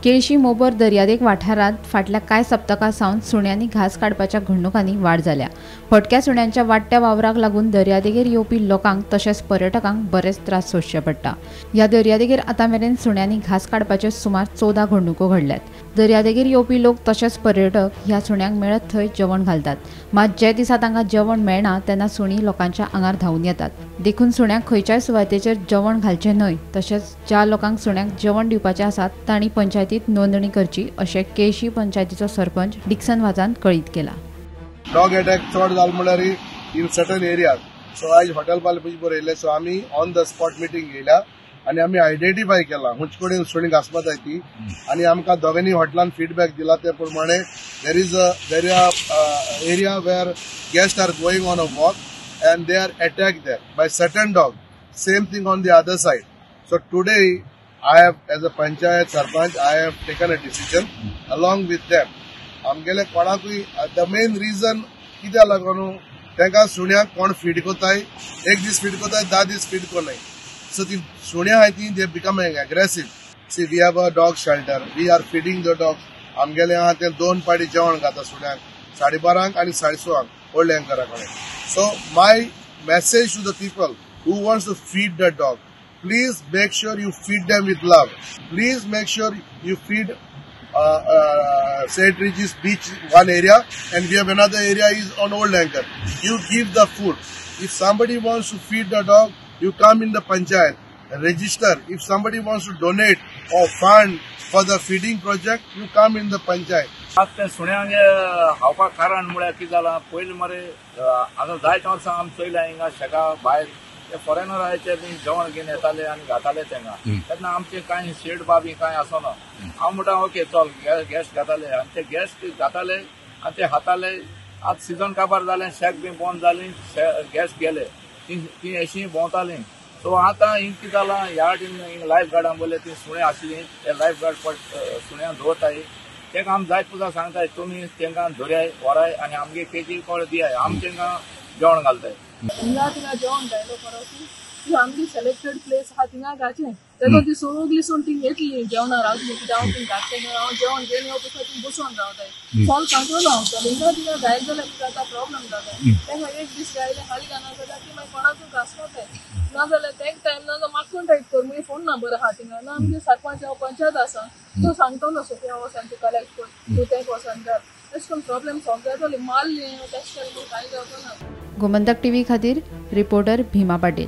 केळशी मोबर दर्यादेग वाठारांत फाटल्या कांय सप्तकां सावन सुण्यांनी घास काडपाच्या घडणुकांनी वाड जाल्या। फटक्या सुण्यांच्या वाडट्या वावराक लागून दर्यादेगेर येवपी लोकांक तशेंच पर्यटकांक बरेच त्रास सोंसचे पडटा। ह्या दर्यादेगेर आतां मेरेन सुण्यांनी घास काडपाच्यो सुमार 14 घडणुको घडल्यात। दर्यादेगेर येवपी लोक तशेंच पर्यटक ह्या सुण्यांक मेळत थंय जेवण घालतात, मात जे दिसा तांकां जेवण मेळना तेन्ना सुणी लोकांच्या आंगार धांवून येतात। देखून सुण्यांक खंयच्याय सुवातेचेर जेवण घालचें न्हय, तशेंच ज्या लोकांक सुण्यांक जेवण दिवपाचें आसा तांणी पंचायतीत नोंदणी करची अशें केळशी पंचायतीचो सरपंच डिक्सन वाजान कळीत केला। डॉग अटॅक चड जाल म्हणल्यार इन सर्टन एरियाज सो आयज हॉटेल पालपेची बरयले सो आमी ऑन द स्पॉट मिटींग घेयल्या आनी आमी आयडेंटिफाय केला हुंच कडेन सुणी घासपाक जाय ती आनी आमकां दोगांनी हॉटेलान फीडबॅक दिला ते प्रमाणे there is area where guest are going on a walk and they are attacked there by certain dog. Same thing on the other side. So today I have, as a panchayat sarpanch, I have taken a decision along with them. आमगेले कोणाकूय the main reason कित्याक लागून तांकां सुण्यांक कोण feed कोताय, एक दीस feed कोताय 10 दीस फीड कोनाय. So ती सुण्या आहाय ती they becoming aggressive. See, we have a dog shelter. We are feeding the dogs. आमगेले आहा ते 2 पाटी जेवण घाता सुण्यांक 12:30 आणि 16:30 ओल्ड एंकरा कडेन. So my message to the people who wants to feed the dog, please make sure you feed them with love. Please make sure you feed St. Regis Beach one area and we have another area is on Old Anchor. You give the food. If somebody wants to feed the dog, you come in the panchayat, register. If somebody wants to donate or fund for the feeding project, you come in the panchayat. ते सुण्यांक हावपाक कारण म्हळ्यार कितें जालां पयलीं मरे आतां जायत्या वर्सां आमी चोयल्या हिंगा शेका भायर ते फॉरेनर आयचे बी जेवण घेवन येताले आनी घाताले तेंकां तेन्ना आमचे कांय शेड बाबी कांय आसना हांव म्हणटा ओके चल गॅस्ट घाताले आनी ते गॅस्ट घाताले आनी ते खाताले आतां सिजन काबार जालें शेक बी बंद जालीं गॅस्ट गेले ती अशीं भोंवतालीं सो आतां हिंग कितें जालां ह्या वाटेन हिंग लायफ गार्डां बोले ती सुणें आसलीं ते लायफ गार्ड सुण्या दवरताय तेंकां आमी जायत पुजा सांगताय तुमी तेंकां धरयाय व्हराय आनी आमगे केजी कोण दियाय आमी तेंकां जेवण घालताय थिंगा जेवण घायलो परत आमची सिलेक्टेड प्लेस आहा थिंगा घातलें तेका ती सगळी सोन थिंग येतली जेवणा रावतली कित्याक हांव थिंग घातलें हांव जेवण घेवन येवपाक थिंग बसोन रावताय सॉल सांगलो हांव चल हिंगा थिंगा घायल जाल्यार कितें जाता प्रॉब्लम जाता तेंकां एक दीस घायलें खाली घालना जाल्यार ती मागीर कोणाकूय घासपाताय नाजाल्यार तेंक टायम ना जाल्यार म्हाका कॉन्टेक्ट कर मुगे फोन नंबर आहा थिंगा ना आमगे सरपंच हांव पंचायत आसा तो सांगतलो सोफिया वसान तूं कलेक्ट कर तूं तेंक वसान घाल अशें करून प्रॉब्लेम सॉल्व जातली माल टेस्ट करून कांय जावचो ना। गोमंतक टीव्ही खातीर रिपोर्टर भीमा पाटील।